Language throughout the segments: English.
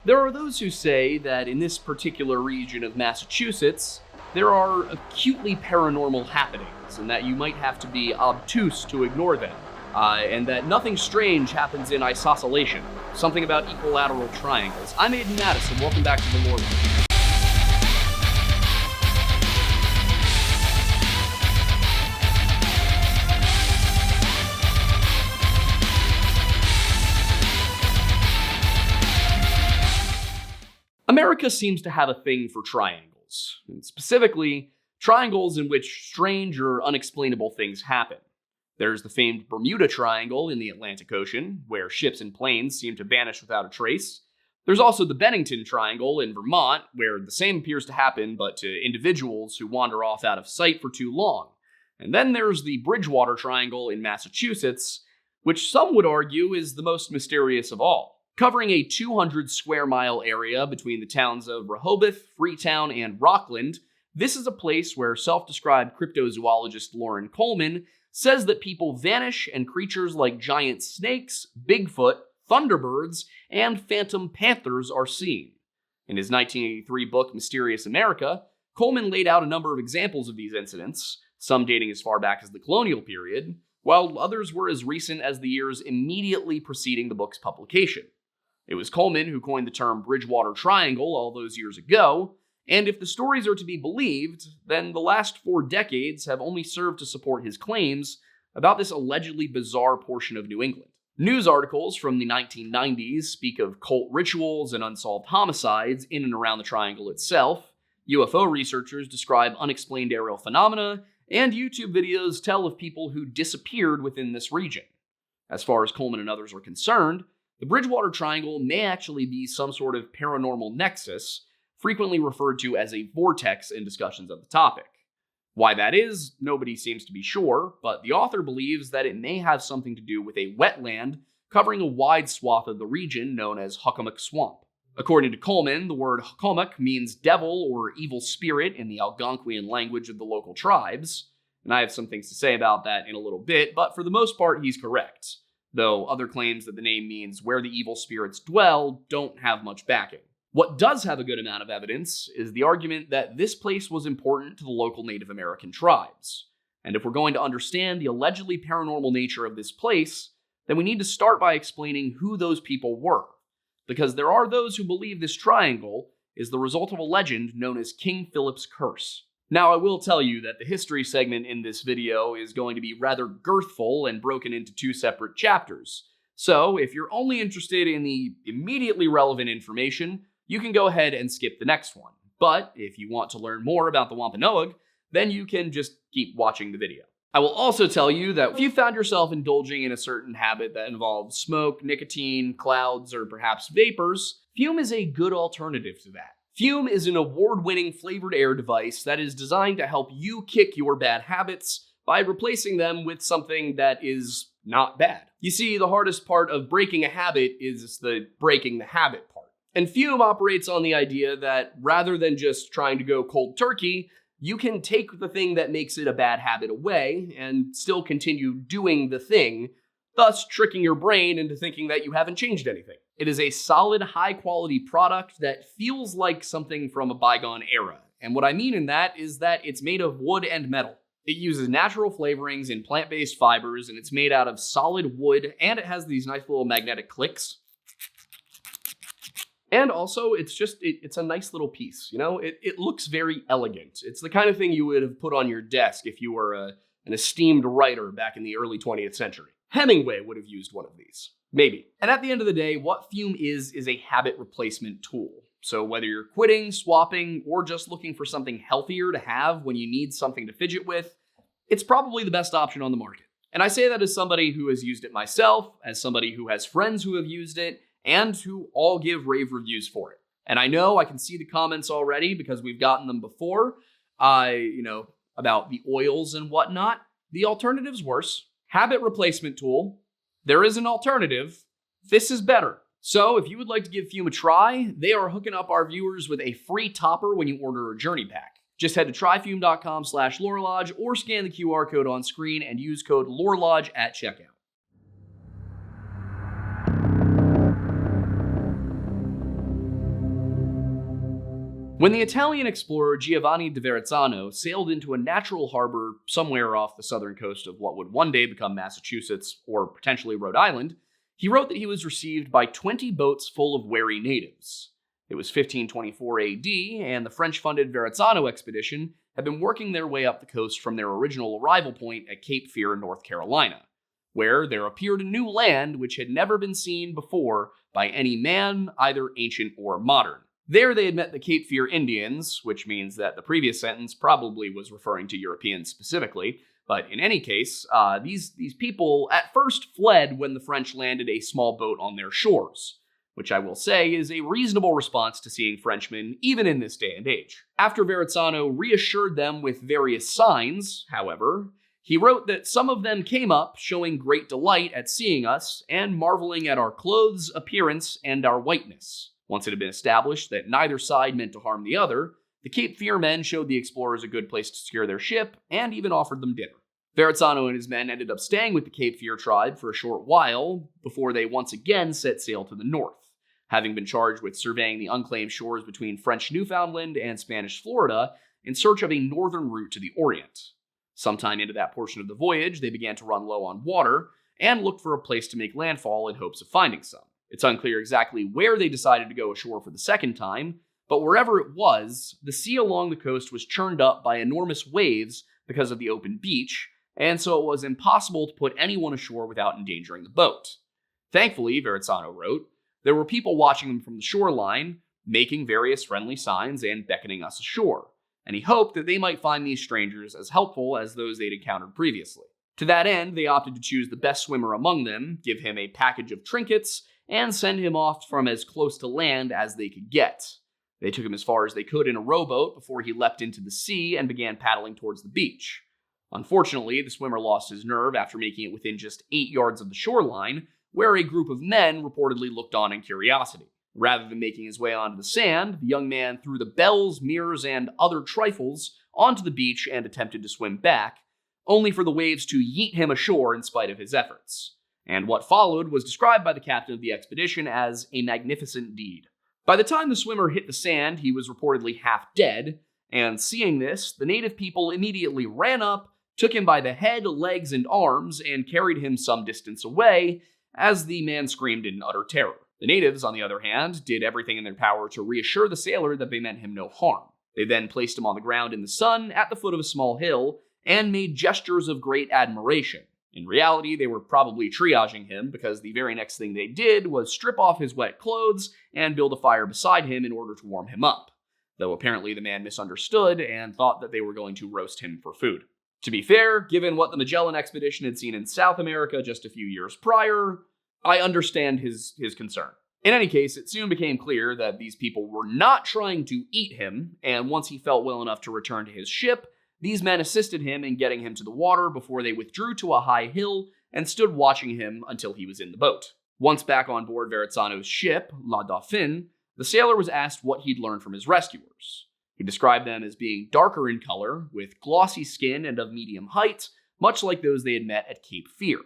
There are those who say that in this particular region of Massachusetts, there are acutely paranormal happenings, and that you might have to be obtuse to ignore them, and that nothing strange happens in isosceles, something about equilateral triangles. I'm Aiden Madison, welcome back to the Lore Lodge. America seems to have a thing for triangles, and specifically, triangles in which strange or unexplainable things happen. There's the famed Bermuda Triangle in the Atlantic Ocean, where ships and planes seem to vanish without a trace. There's also the Bennington Triangle in Vermont, where the same appears to happen, but to individuals who wander off out of sight for too long. And then there's the Bridgewater Triangle in Massachusetts, which some would argue is the most mysterious of all. Covering a 200 square mile area between the towns of Rehoboth, Freetown, and Rockland, this is a place where self-described cryptozoologist Loren Coleman says that people vanish and creatures like giant snakes, Bigfoot, Thunderbirds, and phantom panthers are seen. In his 1983 book Mysterious America, Coleman laid out a number of examples of these incidents, some dating as far back as the colonial period, while others were as recent as the years immediately preceding the book's publication. It was Coleman who coined the term Bridgewater Triangle all those years ago, and if the stories are to be believed, then the last 4 decades have only served to support his claims about this allegedly bizarre portion of New England. News articles from the 1990s speak of cult rituals and unsolved homicides in and around the triangle itself. UFO researchers describe unexplained aerial phenomena, and YouTube videos tell of people who disappeared within this region. As far as Coleman and others are concerned, the Bridgewater Triangle may actually be some sort of paranormal nexus, frequently referred to as a vortex in discussions of the topic. Why that is, nobody seems to be sure, but the author believes that it may have something to do with a wetland covering a wide swath of the region known as Hockomock Swamp. According to Coleman, the word Hockomock means devil or evil spirit in the Algonquian language of the local tribes, and I have some things to say about that in a little bit, but for the most part, he's correct. Though other claims that the name means where the evil spirits dwell don't have much backing. What does have a good amount of evidence is the argument that this place was important to the local Native American tribes. And if we're going to understand the allegedly paranormal nature of this place, then we need to start by explaining who those people were. Because there are those who believe this triangle is the result of a legend known as King Philip's Curse. Now, I will tell you that the history segment in this video is going to be rather girthful and broken into 2 separate chapters. So, if you're only interested in the immediately relevant information, you can go ahead and skip the next one. But if you want to learn more about the Wampanoag, then you can just keep watching the video. I will also tell you that if you found yourself indulging in a certain habit that involves smoke, nicotine, clouds, or perhaps vapors, fume is a good alternative to that. Fume is an award-winning flavored air device that is designed to help you kick your bad habits by replacing them with something that is not bad. You see, the hardest part of breaking a habit is the breaking the habit part. And fume operates on the idea that rather than just trying to go cold turkey, you can take the thing that makes it a bad habit away and still continue doing the thing, thus tricking your brain into thinking that you haven't changed anything. It is a solid, high-quality product that feels like something from a bygone era. And what I mean in that is that it's made of wood and metal. It uses natural flavorings in plant-based fibers, and it's made out of solid wood, and it has these nice little magnetic clicks. And also, it's a nice little piece, you know? It looks very elegant. It's the kind of thing you would have put on your desk if you were an esteemed writer back in the early 20th century. Hemingway would have used one of these. Maybe. And at the end of the day, what fume is a habit replacement tool. So whether you're quitting, swapping, or just looking for something healthier to have when you need something to fidget with, it's probably the best option on the market. And I say that as somebody who has used it myself, as somebody who has friends who have used it, and who all give rave reviews for it. And I know I can see the comments already because we've gotten them before, about the oils and whatnot. The alternative's worse. Habit replacement tool. There is an alternative. This is better. So if you would like to give Fume a try, they are hooking up our viewers with a free topper when you order a journey pack. Just head to tryfume.com/lorelodge or scan the QR code on screen and use code LORELODGE at checkout. When the Italian explorer Giovanni da Verrazzano sailed into a natural harbor somewhere off the southern coast of what would one day become Massachusetts or potentially Rhode Island, he wrote that he was received by 20 boats full of wary natives. It was 1524 AD, and the French-funded Verrazzano expedition had been working their way up the coast from their original arrival point at Cape Fear, North Carolina, where there appeared a new land which had never been seen before by any man, either ancient or modern. There they had met the Cape Fear Indians, which means that the previous sentence probably was referring to Europeans specifically, but in any case, these people at first fled when the French landed a small boat on their shores, which I will say is a reasonable response to seeing Frenchmen even in this day and age. After Verrazzano reassured them with various signs, however, he wrote that some of them came up, showing great delight at seeing us and marveling at our clothes, appearance, and our whiteness. Once it had been established that neither side meant to harm the other, the Cape Fear men showed the explorers a good place to secure their ship and even offered them dinner. Verrazzano and his men ended up staying with the Cape Fear tribe for a short while before they once again set sail to the north, having been charged with surveying the unclaimed shores between French Newfoundland and Spanish Florida in search of a northern route to the Orient. Sometime into that portion of the voyage, they began to run low on water and looked for a place to make landfall in hopes of finding some. It's unclear exactly where they decided to go ashore for the second time, but wherever it was, the sea along the coast was churned up by enormous waves because of the open beach, and so it was impossible to put anyone ashore without endangering the boat. Thankfully, Verrazzano wrote, there were people watching them from the shoreline, making various friendly signs and beckoning us ashore, and he hoped that they might find these strangers as helpful as those they'd encountered previously. To that end, they opted to choose the best swimmer among them, give him a package of trinkets, and send him off from as close to land as they could get. They took him as far as they could in a rowboat before he leapt into the sea and began paddling towards the beach. Unfortunately, the swimmer lost his nerve after making it within just 8 yards of the shoreline, where a group of men reportedly looked on in curiosity. Rather than making his way onto the sand, the young man threw the bells, mirrors, and other trifles onto the beach and attempted to swim back, only for the waves to yeet him ashore in spite of his efforts. And what followed was described by the captain of the expedition as a magnificent deed. By the time the swimmer hit the sand, he was reportedly half dead, and seeing this, the native people immediately ran up, took him by the head, legs, and arms, and carried him some distance away, as the man screamed in utter terror. The natives, on the other hand, did everything in their power to reassure the sailor that they meant him no harm. They then placed him on the ground in the sun at the foot of a small hill, and made gestures of great admiration. In reality, they were probably triaging him because the very next thing they did was strip off his wet clothes and build a fire beside him in order to warm him up, though apparently the man misunderstood and thought that they were going to roast him for food. To be fair, given what the Magellan expedition had seen in South America just a few years prior, I understand his concern. In any case, it soon became clear that these people were not trying to eat him, and once he felt well enough to return to his ship, these men assisted him in getting him to the water before they withdrew to a high hill and stood watching him until he was in the boat. Once back on board Verrazzano's ship, La Dauphine, the sailor was asked what he'd learned from his rescuers. He described them as being darker in color, with glossy skin and of medium height, much like those they had met at Cape Fear.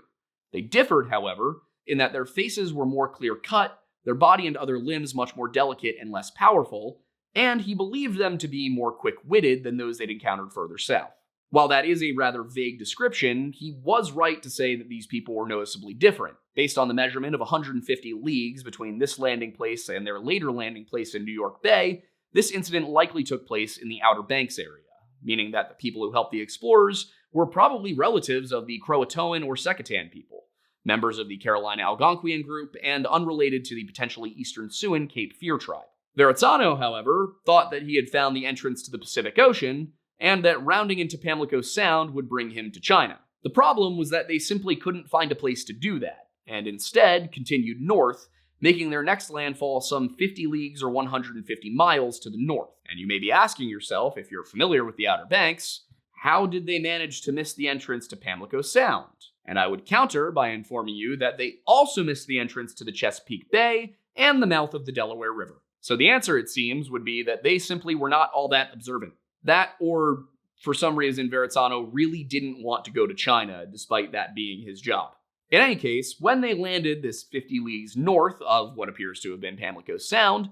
They differed, however, in that their faces were more clear-cut, their body and other limbs much more delicate and less powerful, and he believed them to be more quick-witted than those they'd encountered further south. While that is a rather vague description, he was right to say that these people were noticeably different, based on the measurement of 150 leagues between this landing place and their later landing place in New York Bay. This incident likely took place in the Outer Banks area, meaning that the people who helped the explorers were probably relatives of the Croatoan or Secatan people, members of the Carolina Algonquian group, and unrelated to the potentially Eastern Siouan Cape Fear tribe. Verrazzano, however, thought that he had found the entrance to the Pacific Ocean, and that rounding into Pamlico Sound would bring him to China. The problem was that they simply couldn't find a place to do that, and instead continued north, making their next landfall some 50 leagues or 150 miles to the north. And you may be asking yourself, if you're familiar with the Outer Banks, how did they manage to miss the entrance to Pamlico Sound? And I would counter by informing you that they also missed the entrance to the Chesapeake Bay and the mouth of the Delaware River. So the answer, it seems, would be that they simply were not all that observant. That, or for some reason, Verrazzano really didn't want to go to China, despite that being his job. In any case, when they landed this 50 leagues north of what appears to have been Pamlico Sound,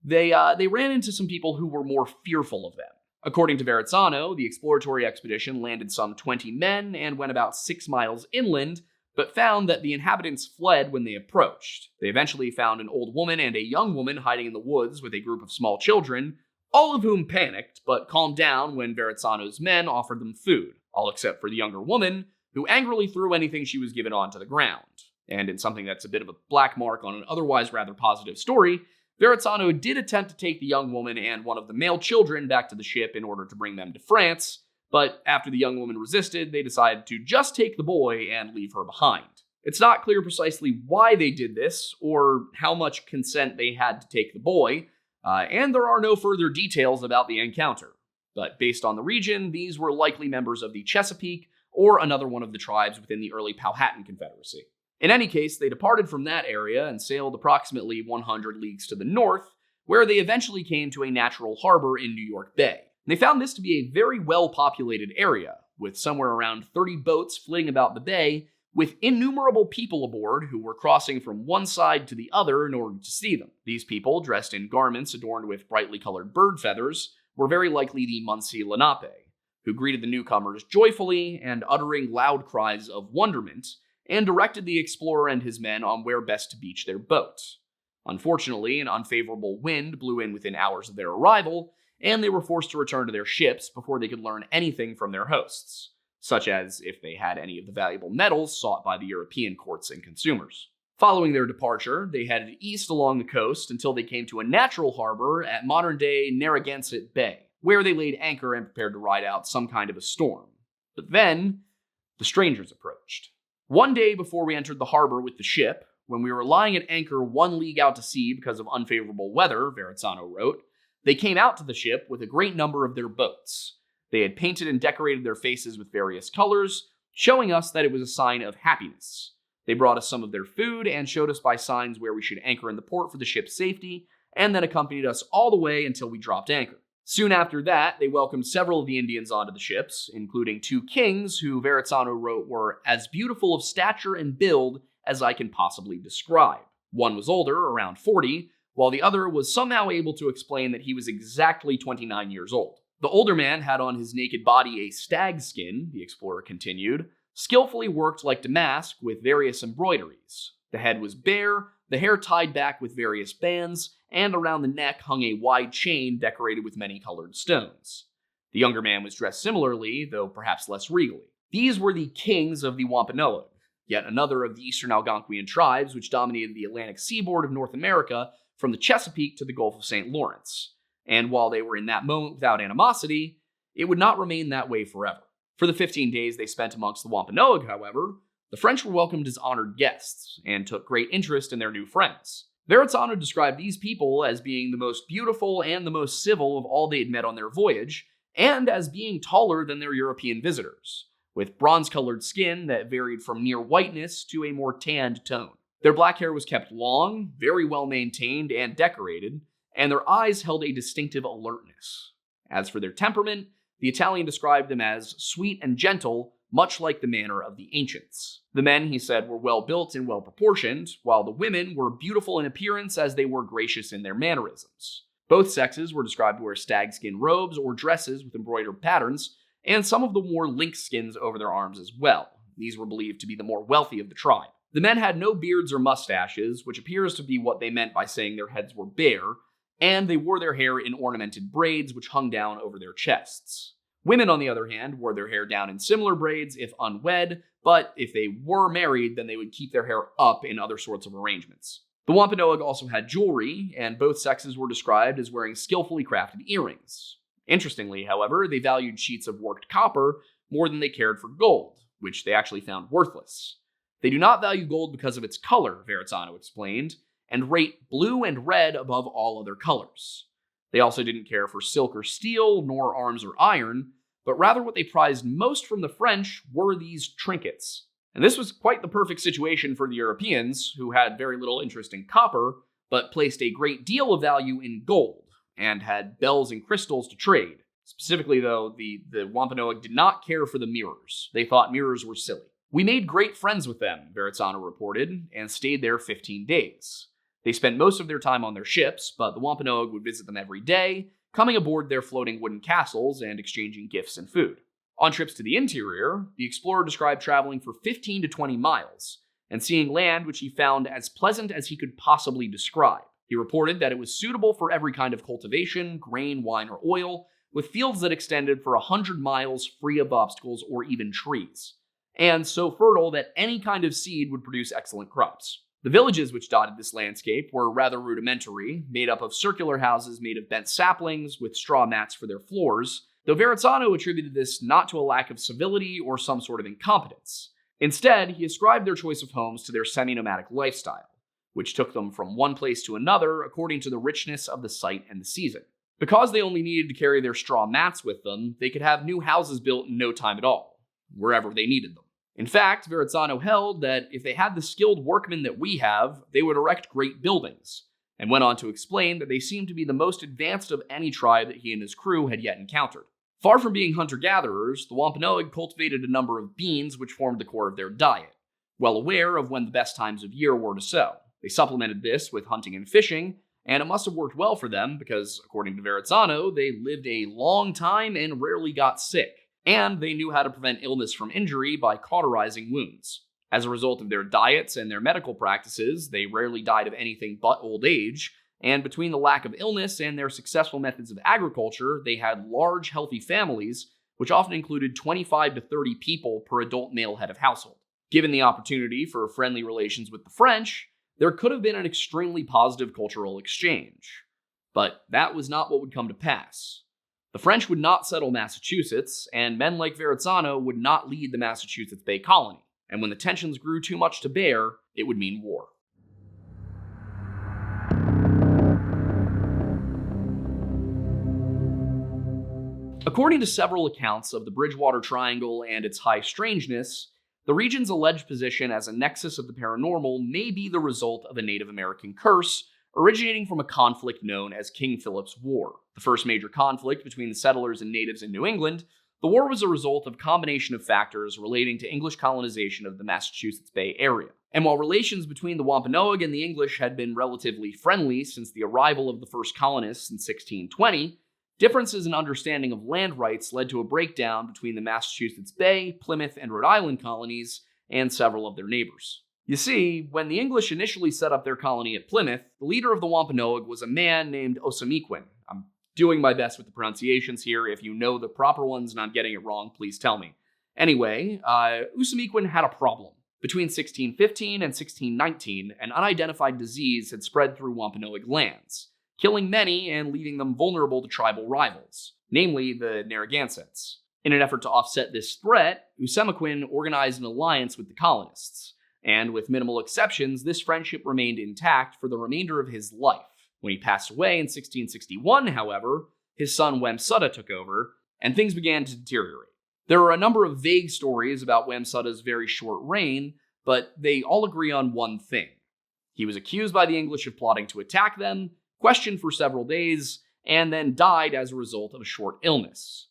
they ran into some people who were more fearful of them. According to Verrazzano, the exploratory expedition landed some 20 men and went about 6 miles inland, but found that the inhabitants fled when they approached. They eventually found an old woman and a young woman hiding in the woods with a group of small children, all of whom panicked, but calmed down when Verrazzano's men offered them food, all except for the younger woman, who angrily threw anything she was given onto the ground. And in something that's a bit of a black mark on an otherwise rather positive story, Verrazzano did attempt to take the young woman and one of the male children back to the ship in order to bring them to France, but after the young woman resisted, they decided to just take the boy and leave her behind. It's not clear precisely why they did this, or how much consent they had to take the boy, and there are no further details about the encounter. But based on the region, these were likely members of the Chesapeake, or another one of the tribes within the early Powhatan Confederacy. In any case, they departed from that area and sailed approximately 100 leagues to the north, where they eventually came to a natural harbor in New York Bay. They found this to be a very well-populated area, with somewhere around 30 boats flitting about the bay, with innumerable people aboard who were crossing from one side to the other in order to see them. These people, dressed in garments adorned with brightly colored bird feathers, were very likely the Munsee Lenape, who greeted the newcomers joyfully and uttering loud cries of wonderment, and directed the explorer and his men on where best to beach their boat. Unfortunately, an unfavorable wind blew in within hours of their arrival, and they were forced to return to their ships before they could learn anything from their hosts, such as if they had any of the valuable metals sought by the European courts and consumers. Following their departure, they headed east along the coast until they came to a natural harbor at modern-day Narragansett Bay, where they laid anchor and prepared to ride out some kind of a storm. But then, the strangers approached. One day before we entered the harbor with the ship, when we were lying at anchor 1 league out to sea because of unfavorable weather, Verrazzano wrote, they came out to the ship with a great number of their boats. They had painted and decorated their faces with various colors, showing us that it was a sign of happiness. They brought us some of their food and showed us by signs where we should anchor in the port for the ship's safety, and then accompanied us all the way until we dropped anchor. Soon after that, they welcomed several of the Indians onto the ships, including 2 kings who Verrazzano wrote were as beautiful of stature and build as I can possibly describe. One was older, around 40, while the other was somehow able to explain that he was exactly 29 years old. The older man had on his naked body a stag skin, the explorer continued, skillfully worked like damask with various embroideries. The head was bare, the hair tied back with various bands, and around the neck hung a wide chain decorated with many colored stones. The younger man was dressed similarly, though perhaps less regally. These were the kings of the Wampanoag, yet another of the eastern Algonquian tribes which dominated the Atlantic seaboard of North America from the Chesapeake to the Gulf of St. Lawrence. And while they were in that moment without animosity, it would not remain that way forever. For the 15 days they spent amongst the Wampanoag, however, the French were welcomed as honored guests and took great interest in their new friends. Verrazzano described these people as being the most beautiful and the most civil of all they had met on their voyage, and as being taller than their European visitors, with bronze-colored skin that varied from near whiteness to a more tanned tone. Their black hair was kept long, very well maintained and decorated, and their eyes held a distinctive alertness. As for their temperament, the Italian described them as sweet and gentle, much like the manner of the ancients. The men, he said, were well-built and well-proportioned, while the women were beautiful in appearance as they were gracious in their mannerisms. Both sexes were described to wear stag-skin robes or dresses with embroidered patterns, and some of them wore lynx skins over their arms as well. These were believed to be the more wealthy of the tribe. The men had no beards or mustaches, which appears to be what they meant by saying their heads were bare, and they wore their hair in ornamented braids which hung down over their chests. Women, on the other hand, wore their hair down in similar braids if unwed, but if they were married, then they would keep their hair up in other sorts of arrangements. The Wampanoag also had jewelry, and both sexes were described as wearing skillfully crafted earrings. Interestingly, however, they valued sheets of worked copper more than they cared for gold, which they actually found worthless. They do not value gold because of its color, Verrazzano explained, and rate blue and red above all other colors. They also didn't care for silk or steel, nor arms or iron, but rather what they prized most from the French were these trinkets. And this was quite the perfect situation for the Europeans, who had very little interest in copper, but placed a great deal of value in gold, and had bells and crystals to trade. Specifically, though, the Wampanoag did not care for the mirrors. They thought mirrors were silly. We made great friends with them, Verrazzano reported, and stayed there 15 days. They spent most of their time on their ships, but the Wampanoag would visit them every day, coming aboard their floating wooden castles and exchanging gifts and food. On trips to the interior, the explorer described traveling for 15 to 20 miles, and seeing land which he found as pleasant as he could possibly describe. He reported that it was suitable for every kind of cultivation, grain, wine, or oil, with fields that extended for 100 miles free of obstacles or even trees, and so fertile that any kind of seed would produce excellent crops. The villages which dotted this landscape were rather rudimentary, made up of circular houses made of bent saplings with straw mats for their floors, though Verrazzano attributed this not to a lack of civility or some sort of incompetence. Instead, he ascribed their choice of homes to their semi-nomadic lifestyle, which took them from one place to another according to the richness of the site and the season. Because they only needed to carry their straw mats with them, they could have new houses built in no time at all, wherever they needed them. In fact, Verrazzano held that if they had the skilled workmen that we have, they would erect great buildings, and went on to explain that they seemed to be the most advanced of any tribe that he and his crew had yet encountered. Far from being hunter-gatherers, the Wampanoag cultivated a number of beans which formed the core of their diet, well aware of when the best times of year were to sow. They supplemented this with hunting and fishing, and it must have worked well for them because, according to Verrazzano, they lived a long time and rarely got sick. And they knew how to prevent illness from injury by cauterizing wounds. As a result of their diets and their medical practices, they rarely died of anything but old age, and between the lack of illness and their successful methods of agriculture, they had large, healthy families, which often included 25 to 30 people per adult male head of household. Given the opportunity for friendly relations with the French, there could have been an extremely positive cultural exchange. But that was not what would come to pass. The French would not settle Massachusetts, and men like Verrazzano would not lead the Massachusetts Bay Colony, and when the tensions grew too much to bear, it would mean war. According to several accounts of the Bridgewater Triangle and its high strangeness, the region's alleged position as a nexus of the paranormal may be the result of a Native American curse originating from a conflict known as King Philip's War. The first major conflict between the settlers and natives in New England, the war was a result of a combination of factors relating to English colonization of the Massachusetts Bay area. And while relations between the Wampanoag and the English had been relatively friendly since the arrival of the first colonists in 1620, differences in understanding of land rights led to a breakdown between the Massachusetts Bay, Plymouth, and Rhode Island colonies and several of their neighbors. You see, when the English initially set up their colony at Plymouth, the leader of the Wampanoag was a man named Osamequin. I'm doing my best with the pronunciations here. If you know the proper ones and I'm getting it wrong, please tell me. Anyway, Osamequin had a problem. Between 1615 and 1619, an unidentified disease had spread through Wampanoag lands, killing many and leaving them vulnerable to tribal rivals, namely the Narragansetts. In an effort to offset this threat, Osamequin organized an alliance with the colonists. And with minimal exceptions, this friendship remained intact for the remainder of his life. When he passed away in 1661, however, his son Wamsutta took over, and things began to deteriorate. There are a number of vague stories about Wamsutta's very short reign, but they all agree on one thing. He was accused by the English of plotting to attack them, questioned for several days, and then died as a result of a short illness.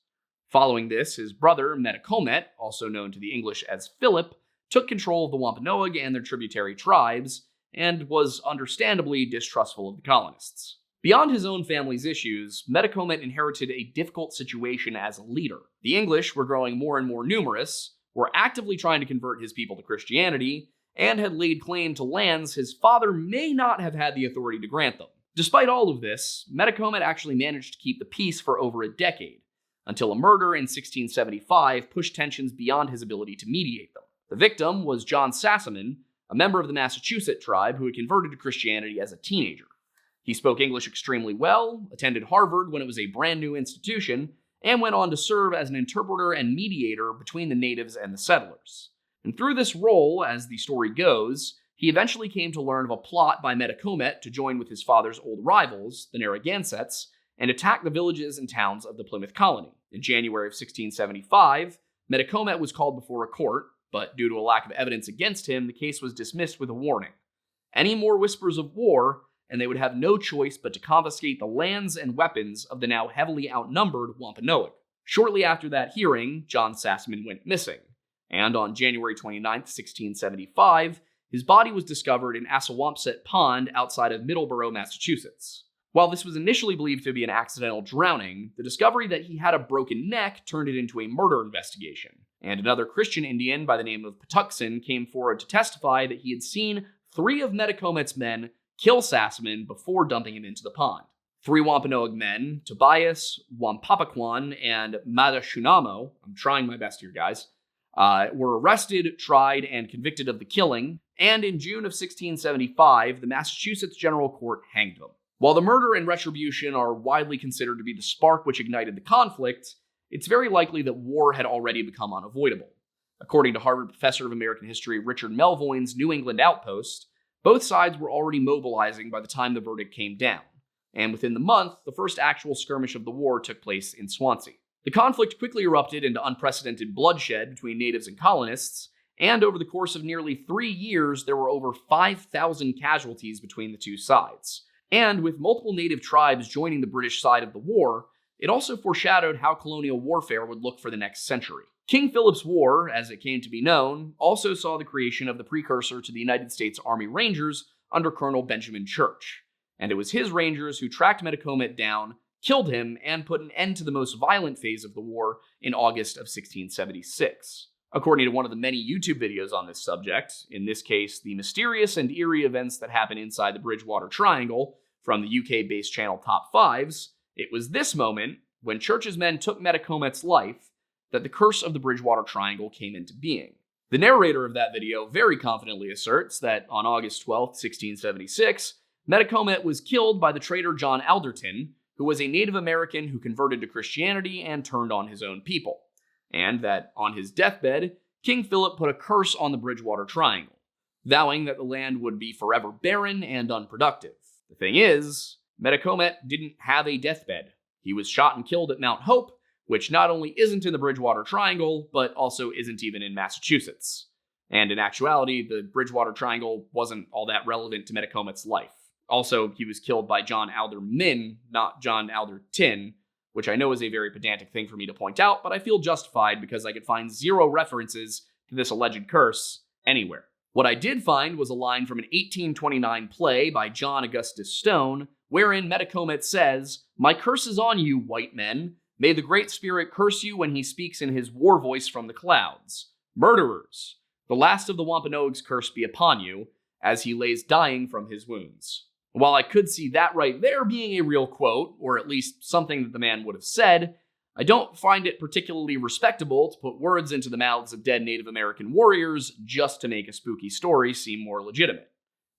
Following this, his brother, Metacomet, also known to the English as Philip, took control of the Wampanoag and their tributary tribes, and was understandably distrustful of the colonists. Beyond his own family's issues, Metacomet inherited a difficult situation as a leader. The English were growing more and more numerous, were actively trying to convert his people to Christianity, and had laid claim to lands his father may not have had the authority to grant them. Despite all of this, Metacomet actually managed to keep the peace for over a decade, until a murder in 1675 pushed tensions beyond his ability to mediate them. The victim was John Sassaman, a member of the Massachusetts tribe who had converted to Christianity as a teenager. He spoke English extremely well, attended Harvard when it was a brand new institution, and went on to serve as an interpreter and mediator between the natives and the settlers. And through this role, as the story goes, he eventually came to learn of a plot by Metacomet to join with his father's old rivals, the Narragansetts, and attack the villages and towns of the Plymouth colony. In January of 1675, Metacomet was called before a court, but due to a lack of evidence against him, the case was dismissed with a warning. Any more whispers of war, and they would have no choice but to confiscate the lands and weapons of the now heavily outnumbered Wampanoag. Shortly after that hearing, John Sassaman went missing, and on January 29, 1675, his body was discovered in Assawampset Pond outside of Middleborough, Massachusetts. While this was initially believed to be an accidental drowning, the discovery that he had a broken neck turned it into a murder investigation, and another Christian Indian by the name of Patuxent came forward to testify that he had seen 3 of Metacomet's men kill Sassaman before dumping him into the pond. 3 Wampanoag men, Tobias, Wampapaquan, and Madashunamo, I'm trying my best here, guys, were arrested, tried, and convicted of the killing, and in June of 1675, the Massachusetts General Court hanged them. While the murder and retribution are widely considered to be the spark which ignited the conflict, it's very likely that war had already become unavoidable. According to Harvard professor of American history Richard Melvoin's New England Outpost, both sides were already mobilizing by the time the verdict came down, and within the month, the first actual skirmish of the war took place in Swansea. The conflict quickly erupted into unprecedented bloodshed between natives and colonists, and over the course of nearly 3 years, there were over 5,000 casualties between the two sides. And with multiple native tribes joining the British side of the war, it also foreshadowed how colonial warfare would look for the next century. King Philip's War, as it came to be known, also saw the creation of the precursor to the United States Army Rangers under Colonel Benjamin Church, and it was his Rangers who tracked Metacomet down, killed him, and put an end to the most violent phase of the war in August of 1676. According to one of the many YouTube videos on this subject, in this case, the mysterious and eerie events that happen inside the Bridgewater Triangle from the UK-based channel Top Fives, it was this moment, when Church's men took Metacomet's life, that the curse of the Bridgewater Triangle came into being. The narrator of that video very confidently asserts that on August 12, 1676, Metacomet was killed by the traitor John Alderton, who was a Native American who converted to Christianity and turned on his own people, and that on his deathbed, King Philip put a curse on the Bridgewater Triangle, vowing that the land would be forever barren and unproductive. The thing is, Metacomet didn't have a deathbed. He was shot and killed at Mount Hope, which not only isn't in the Bridgewater Triangle, but also isn't even in Massachusetts. And in actuality, the Bridgewater Triangle wasn't all that relevant to Metacomet's life. Also, he was killed by John Alderman, not John Alderton, which I know is a very pedantic thing for me to point out, but I feel justified because I could find 0 references to this alleged curse anywhere. What I did find was a line from an 1829 play by John Augustus Stone, wherein Metacomet says, "My curse is on you, white men. May the Great Spirit curse you when he speaks in his war voice from the clouds. Murderers! The last of the Wampanoag's curse be upon you, as he lays dying from his wounds." While I could see that right there being a real quote, or at least something that the man would have said, I don't find it particularly respectable to put words into the mouths of dead Native American warriors just to make a spooky story seem more legitimate.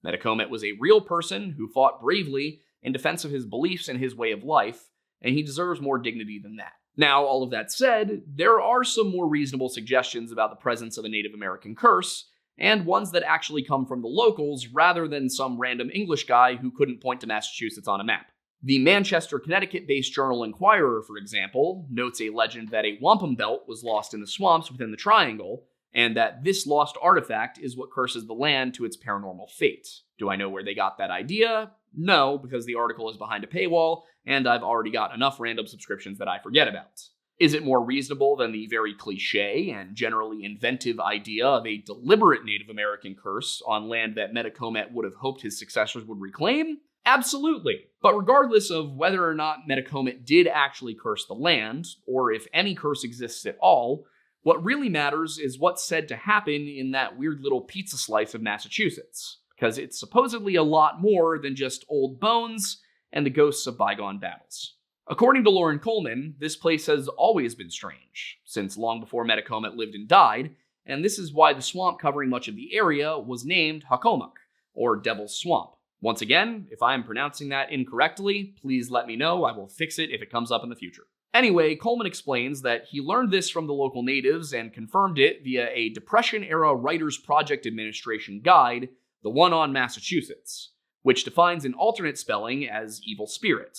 Metacomet was a real person who fought bravely in defense of his beliefs and his way of life, and he deserves more dignity than that. Now, all of that said, there are some more reasonable suggestions about the presence of a Native American curse, and ones that actually come from the locals rather than some random English guy who couldn't point to Massachusetts on a map. The Manchester, Connecticut-based journal Inquirer, for example, notes a legend that a wampum belt was lost in the swamps within the triangle, and that this lost artifact is what curses the land to its paranormal fate. Do I know where they got that idea? No, because the article is behind a paywall, and I've already got enough random subscriptions that I forget about. Is it more reasonable than the very cliché and generally inventive idea of a deliberate Native American curse on land that Metacomet would have hoped his successors would reclaim? Absolutely. But regardless of whether or not Metacomet did actually curse the land, or if any curse exists at all, what really matters is what's said to happen in that weird little pizza slice of Massachusetts, because it's supposedly a lot more than just old bones and the ghosts of bygone battles. According to Loren Coleman, this place has always been strange, since long before Metacomet lived and died, and this is why the swamp covering much of the area was named Hockomock, or Devil's Swamp. Once again, if I am pronouncing that incorrectly, please let me know. I will fix it if it comes up in the future. Anyway, Coleman explains that he learned this from the local natives and confirmed it via a Depression-era Writers' Project Administration guide, the one on Massachusetts, which defines an alternate spelling as evil spirit.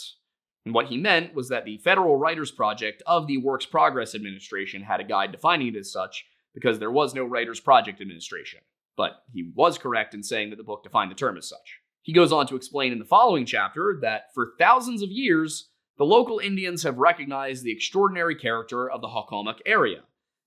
And what he meant was that the Federal Writers' Project of the Works Progress Administration had a guide defining it as such, because there was no Writers' Project Administration. But he was correct in saying that the book defined the term as such. He goes on to explain in the following chapter that for thousands of years, the local Indians have recognized the extraordinary character of the Hockomock area,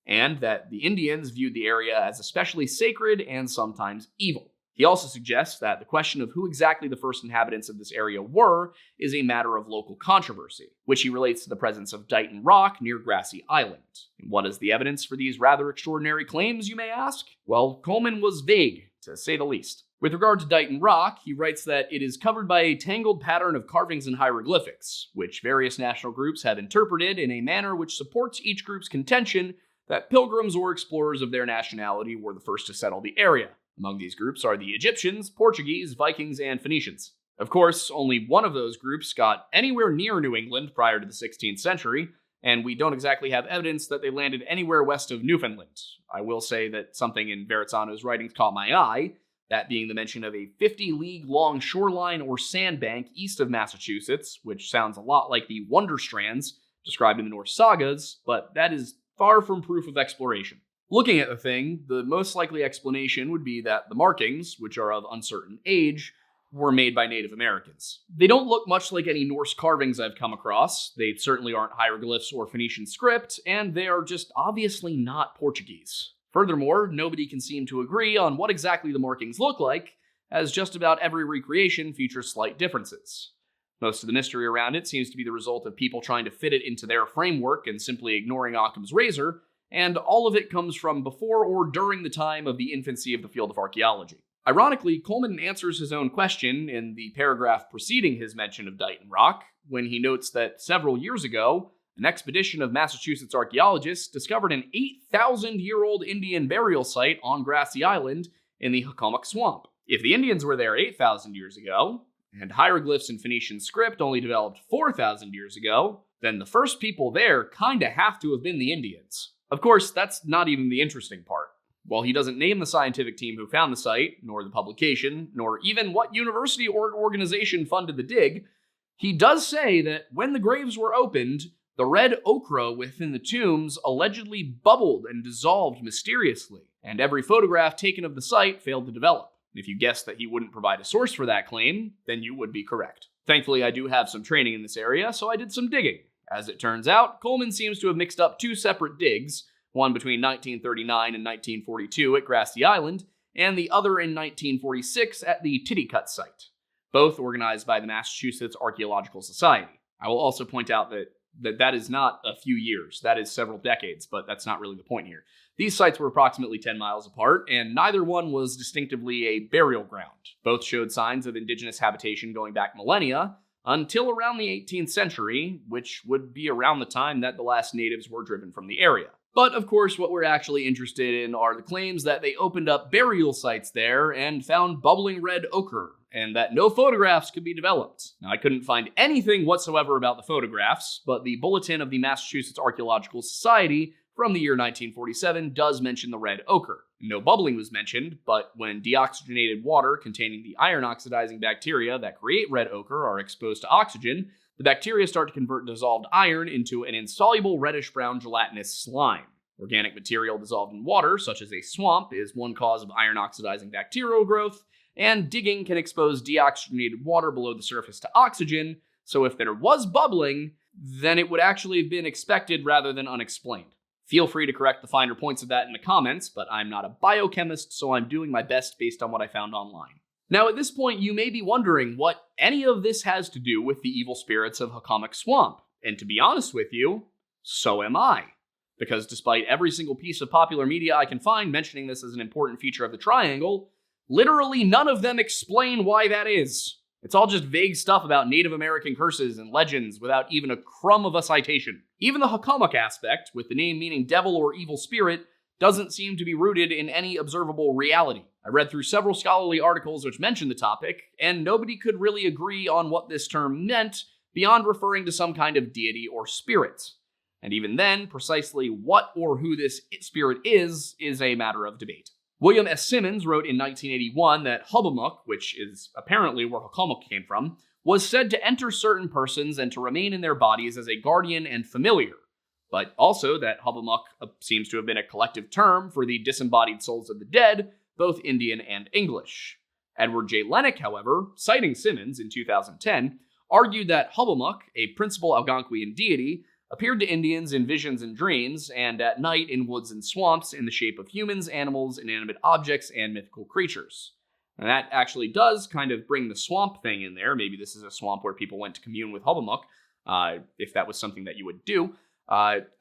and that the Indians viewed the area as especially sacred and sometimes evil. He also suggests that the question of who exactly the first inhabitants of this area were is a matter of local controversy, which he relates to the presence of Dighton Rock near Grassy Island. And what is the evidence for these rather extraordinary claims, you may ask? Well, Coleman was vague, to say the least. With regard to Dighton Rock, he writes that it is covered by a tangled pattern of carvings and hieroglyphics, which various national groups have interpreted in a manner which supports each group's contention that pilgrims or explorers of their nationality were the first to settle the area. Among these groups are the Egyptians, Portuguese, Vikings, and Phoenicians. Of course, only one of those groups got anywhere near New England prior to the 16th century, and we don't exactly have evidence that they landed anywhere west of Newfoundland. I will say that something in Verrazzano's writings caught my eye, that being the mention of a 50-league-long shoreline or sandbank east of Massachusetts, which sounds a lot like the Wonder Strands described in the Norse sagas, but that is far from proof of exploration. Looking at the thing, the most likely explanation would be that the markings, which are of uncertain age, were made by Native Americans. They don't look much like any Norse carvings I've come across, they certainly aren't hieroglyphs or Phoenician script, and they are just obviously not Portuguese. Furthermore, nobody can seem to agree on what exactly the markings look like, as just about every recreation features slight differences. Most of the mystery around it seems to be the result of people trying to fit it into their framework and simply ignoring Occam's razor, and all of it comes from before or during the time of the infancy of the field of archaeology. Ironically, Coleman answers his own question in the paragraph preceding his mention of Dighton Rock, when he notes that several years ago, an expedition of Massachusetts archaeologists discovered an 8,000-year-old Indian burial site on Grassy Island in the Hockomock Swamp. If the Indians were there 8,000 years ago, and hieroglyphs in Phoenician script only developed 4,000 years ago, then the first people there kinda have to have been the Indians. Of course, that's not even the interesting part. While he doesn't name the scientific team who found the site, nor the publication, nor even what university or organization funded the dig, he does say that when the graves were opened, the red ochre within the tombs allegedly bubbled and dissolved mysteriously, and every photograph taken of the site failed to develop. If you guessed that he wouldn't provide a source for that claim, then you would be correct. Thankfully, I do have some training in this area, so I did some digging. As it turns out, Coleman seems to have mixed up two separate digs, one between 1939 and 1942 at Grassy Island, and the other in 1946 at the Titicut site, both organized by the Massachusetts Archaeological Society. I will also point out that is not a few years, that is several decades, but that's not really the point here. These sites were approximately 10 miles apart, and neither one was distinctively a burial ground. Both showed signs of indigenous habitation going back millennia, until around the 18th century, which would be around the time that the last natives were driven from the area. But of course, what we're actually interested in are the claims that they opened up burial sites there and found bubbling red ochre, and that no photographs could be developed. Now, I couldn't find anything whatsoever about the photographs, but the Bulletin of the Massachusetts Archaeological Society from the year 1947 does mention the red ochre. No bubbling was mentioned, but when deoxygenated water containing the iron-oxidizing bacteria that create red ochre are exposed to oxygen, the bacteria start to convert dissolved iron into an insoluble reddish-brown gelatinous slime. Organic material dissolved in water, such as a swamp, is one cause of iron-oxidizing bacterial growth, and digging can expose deoxygenated water below the surface to oxygen, so if there was bubbling, then it would actually have been expected rather than unexplained. Feel free to correct the finer points of that in the comments, but I'm not a biochemist, so I'm doing my best based on what I found online. Now, at this point, you may be wondering what any of this has to do with the evil spirits of Hockomock Swamp. And to be honest with you, so am I. Because despite every single piece of popular media I can find mentioning this as an important feature of the triangle, literally none of them explain why that is. It's all just vague stuff about Native American curses and legends without even a crumb of a citation. Even the Hockomock aspect, with the name meaning devil or evil spirit, doesn't seem to be rooted in any observable reality. I read through several scholarly articles which mention the topic, and nobody could really agree on what this term meant beyond referring to some kind of deity or spirit. And even then, precisely what or who this spirit is a matter of debate. William S. Simmons wrote in 1981 that Hobbamook, which is apparently where Hockomock came from, was said to enter certain persons and to remain in their bodies as a guardian and familiar, but also that Hobbamook seems to have been a collective term for the disembodied souls of the dead, both Indian and English. Edward J. Lennox, however, citing Simmons in 2010, argued that Hobbamook, a principal Algonquian deity, appeared to Indians in visions and dreams, and at night in woods and swamps in the shape of humans, animals, inanimate objects, and mythical creatures. And that actually does kind of bring the swamp thing in there. Maybe this is a swamp where people went to commune with Hobomuk, if that was something that you would do.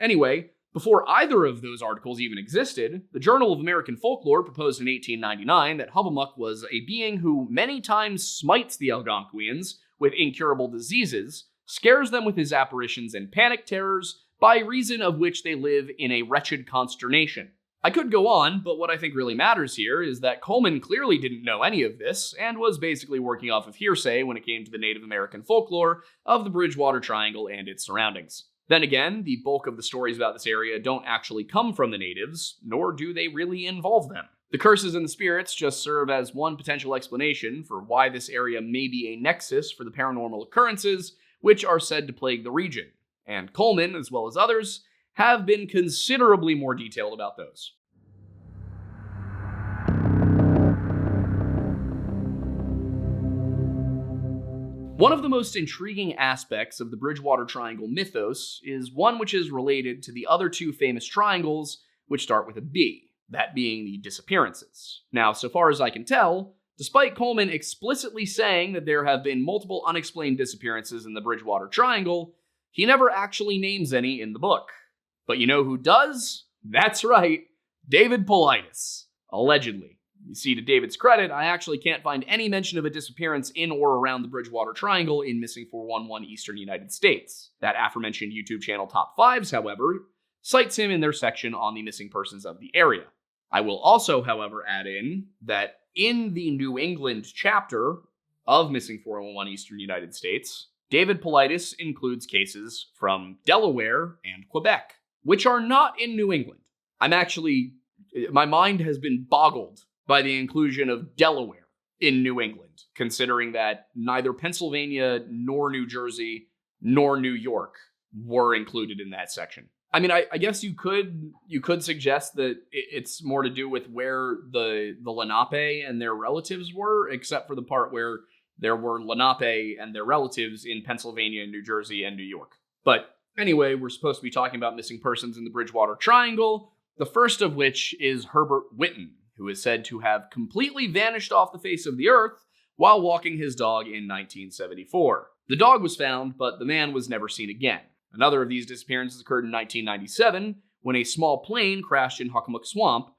Anyway, before either of those articles even existed, the Journal of American Folklore proposed in 1899 that Hobomuk was a being who many times smites the Algonquians with incurable diseases, scares them with his apparitions and panic terrors, by reason of which they live in a wretched consternation. I could go on, but what I think really matters here is that Coleman clearly didn't know any of this, and was basically working off of hearsay when it came to the Native American folklore of the Bridgewater Triangle and its surroundings. Then again, the bulk of the stories about this area don't actually come from the natives, nor do they really involve them. The curses and the spirits just serve as one potential explanation for why this area may be a nexus for the paranormal occurrences which are said to plague the region, and Coleman, as well as others, have been considerably more detailed about those. One of the most intriguing aspects of the Bridgewater Triangle mythos is one which is related to the other two famous triangles, which start with a B, that being the disappearances. Now, so far as I can tell, despite Coleman explicitly saying that there have been multiple unexplained disappearances in the Bridgewater Triangle, he never actually names any in the book. But you know who does? That's right, David Paulides. Allegedly. You see, to David's credit, I actually can't find any mention of a disappearance in or around the Bridgewater Triangle in Missing 411 Eastern United States. That aforementioned YouTube channel Top 5s, however, cites him in their section on the missing persons of the area. I will also, however, add in that in the New England chapter of Missing 411 Eastern United States, David Paulides includes cases from Delaware and Quebec, which are not in New England. My mind has been boggled by the inclusion of Delaware in New England, considering that neither Pennsylvania nor New Jersey nor New York were included in that section. I mean, I guess you could suggest that it's more to do with where the Lenape and their relatives were, except for the part where there were Lenape and their relatives in Pennsylvania, New Jersey, and New York. But anyway, we're supposed to be talking about missing persons in the Bridgewater Triangle, the first of which is Herbert Whitten, who is said to have completely vanished off the face of the earth while walking his dog in 1974. The dog was found, but the man was never seen again. Another of these disappearances occurred in 1997, when a small plane crashed in Hockomock Swamp,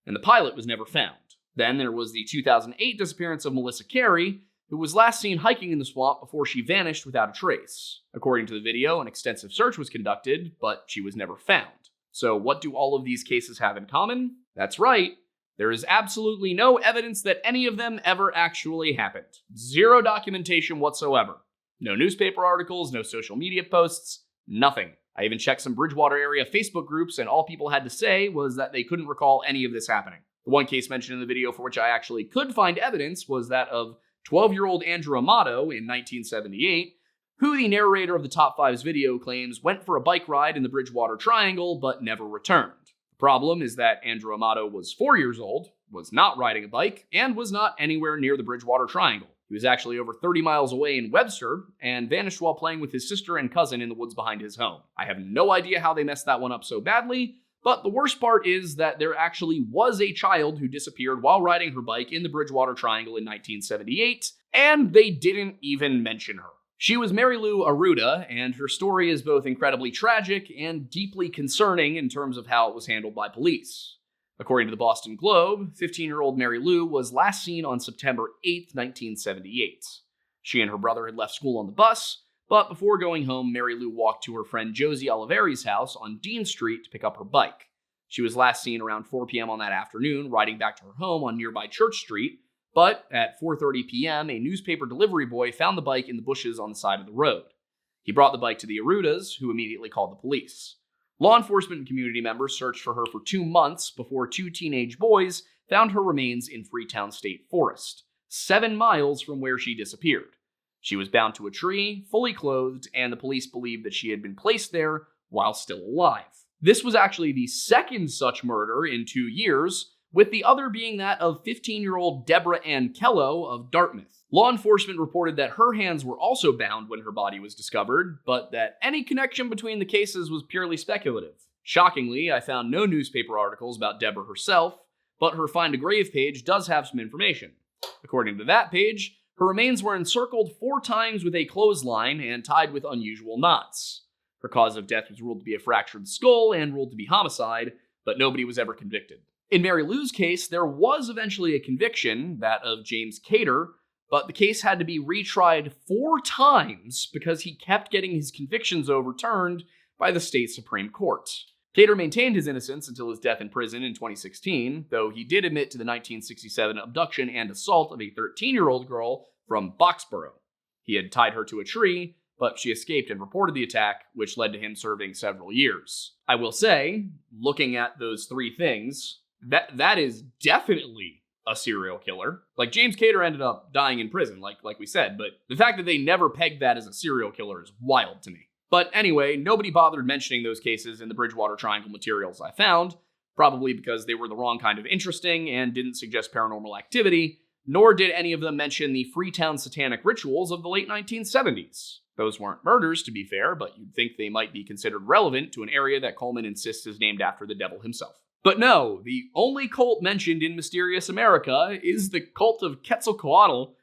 and the pilot was never found. Then there was the 2008 disappearance of Melissa Carey, who was last seen hiking in the swamp before she vanished without a trace. According to the video, an extensive search was conducted, but she was never found. So what do all of these cases have in common? That's right. There is absolutely no evidence that any of them ever actually happened. Zero documentation whatsoever. No newspaper articles, no social media posts, nothing. I even checked some Bridgewater area Facebook groups, and all people had to say was that they couldn't recall any of this happening. The one case mentioned in the video for which I actually could find evidence was that of 12-year-old Andrew Amato in 1978, who the narrator of the Top 5's video claims went for a bike ride in the Bridgewater Triangle but never returned. Problem is that Andrew Amato was 4 years old, was not riding a bike, and was not anywhere near the Bridgewater Triangle. He was actually over 30 miles away in Webster, and vanished while playing with his sister and cousin in the woods behind his home. I have no idea how they messed that one up so badly, but the worst part is that there actually was a child who disappeared while riding her bike in the Bridgewater Triangle in 1978, and they didn't even mention her. She was Mary Lou Arruda, and her story is both incredibly tragic and deeply concerning in terms of how it was handled by police. According to the Boston Globe, 15-year-old Mary Lou was last seen on September 8, 1978. She and her brother had left school on the bus, but before going home, Mary Lou walked to her friend Josie Oliveri's house on Dean Street to pick up her bike. She was last seen around 4 p.m. on that afternoon, riding back to her home on nearby Church Street, but at 4:30 p.m., a newspaper delivery boy found the bike in the bushes on the side of the road. He brought the bike to the Arrudas, who immediately called the police. Law enforcement and community members searched for her for 2 months before 2 teenage boys found her remains in Freetown State Forest, 7 miles from where she disappeared. She was bound to a tree, fully clothed, and the police believed that she had been placed there while still alive. This was actually the second such murder in 2 years, with the other being that of 15-year-old Deborah Ann Kello of Dartmouth. Law enforcement reported that her hands were also bound when her body was discovered, but that any connection between the cases was purely speculative. Shockingly, I found no newspaper articles about Deborah herself, but her Find a Grave page does have some information. According to that page, her remains were encircled 4 times with a clothesline and tied with unusual knots. Her cause of death was ruled to be a fractured skull and ruled to be homicide, but nobody was ever convicted. In Mary Lou's case, there was eventually a conviction, that of James Cater, but the case had to be retried 4 times because he kept getting his convictions overturned by the state Supreme Court. Cater maintained his innocence until his death in prison in 2016, though he did admit to the 1967 abduction and assault of a 13-year-old girl from Boxborough. He had tied her to a tree, but she escaped and reported the attack, which led to him serving several years. I will say, looking at those 3 things, that is definitely a serial killer. Like, James Cater ended up dying in prison, like we said, but the fact that they never pegged that as a serial killer is wild to me. But anyway, nobody bothered mentioning those cases in the Bridgewater Triangle materials I found, probably because they were the wrong kind of interesting and didn't suggest paranormal activity, nor did any of them mention the Freetown satanic rituals of the late 1970s. Those weren't murders, to be fair, but you'd think they might be considered relevant to an area that Coleman insists is named after the devil himself. But no, the only cult mentioned in Mysterious America is the cult of Quetzalcoatl,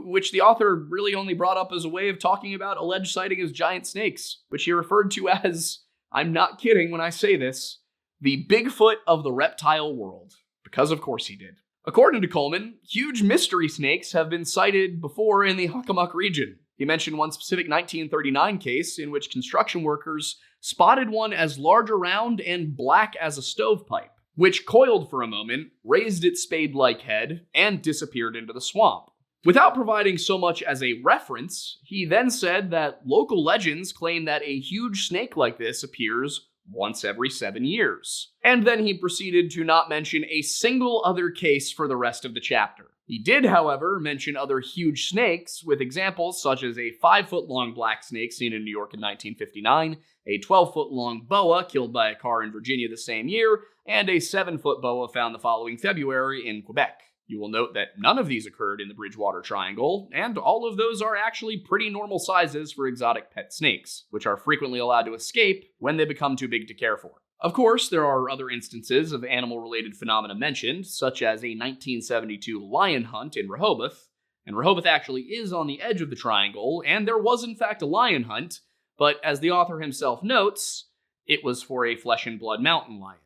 which the author really only brought up as a way of talking about alleged sighting of giant snakes, which he referred to as, I'm not kidding when I say this, the Bigfoot of the reptile world. Because of course he did. According to Coleman, huge mystery snakes have been sighted before in the Hockomock region. He mentioned one specific 1939 case in which construction workers spotted one as large around and black as a stovepipe, which coiled for a moment, raised its spade-like head, and disappeared into the swamp. Without providing so much as a reference, he then said that local legends claim that a huge snake like this appears once every 7 years. And then he proceeded to not mention a single other case for the rest of the chapter. He did, however, mention other huge snakes, with examples such as a 5-foot-long black snake seen in New York in 1959, a 12-foot-long boa killed by a car in Virginia the same year, and a 7-foot boa found the following February in Quebec. You will note that none of these occurred in the Bridgewater Triangle, and all of those are actually pretty normal sizes for exotic pet snakes, which are frequently allowed to escape when they become too big to care for. Of course, there are other instances of animal-related phenomena mentioned, such as a 1972 lion hunt in Rehoboth, and Rehoboth actually is on the edge of the triangle, and there was in fact a lion hunt, but as the author himself notes, it was for a flesh-and-blood mountain lion.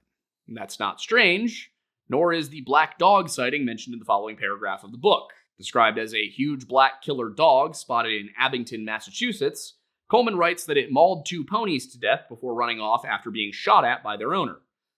And that's not strange, nor is the black dog sighting mentioned in the following paragraph of the book. Described as a huge black killer dog spotted in Abington, Massachusetts, Coleman writes that it mauled 2 ponies to death before running off after being shot at by their owner.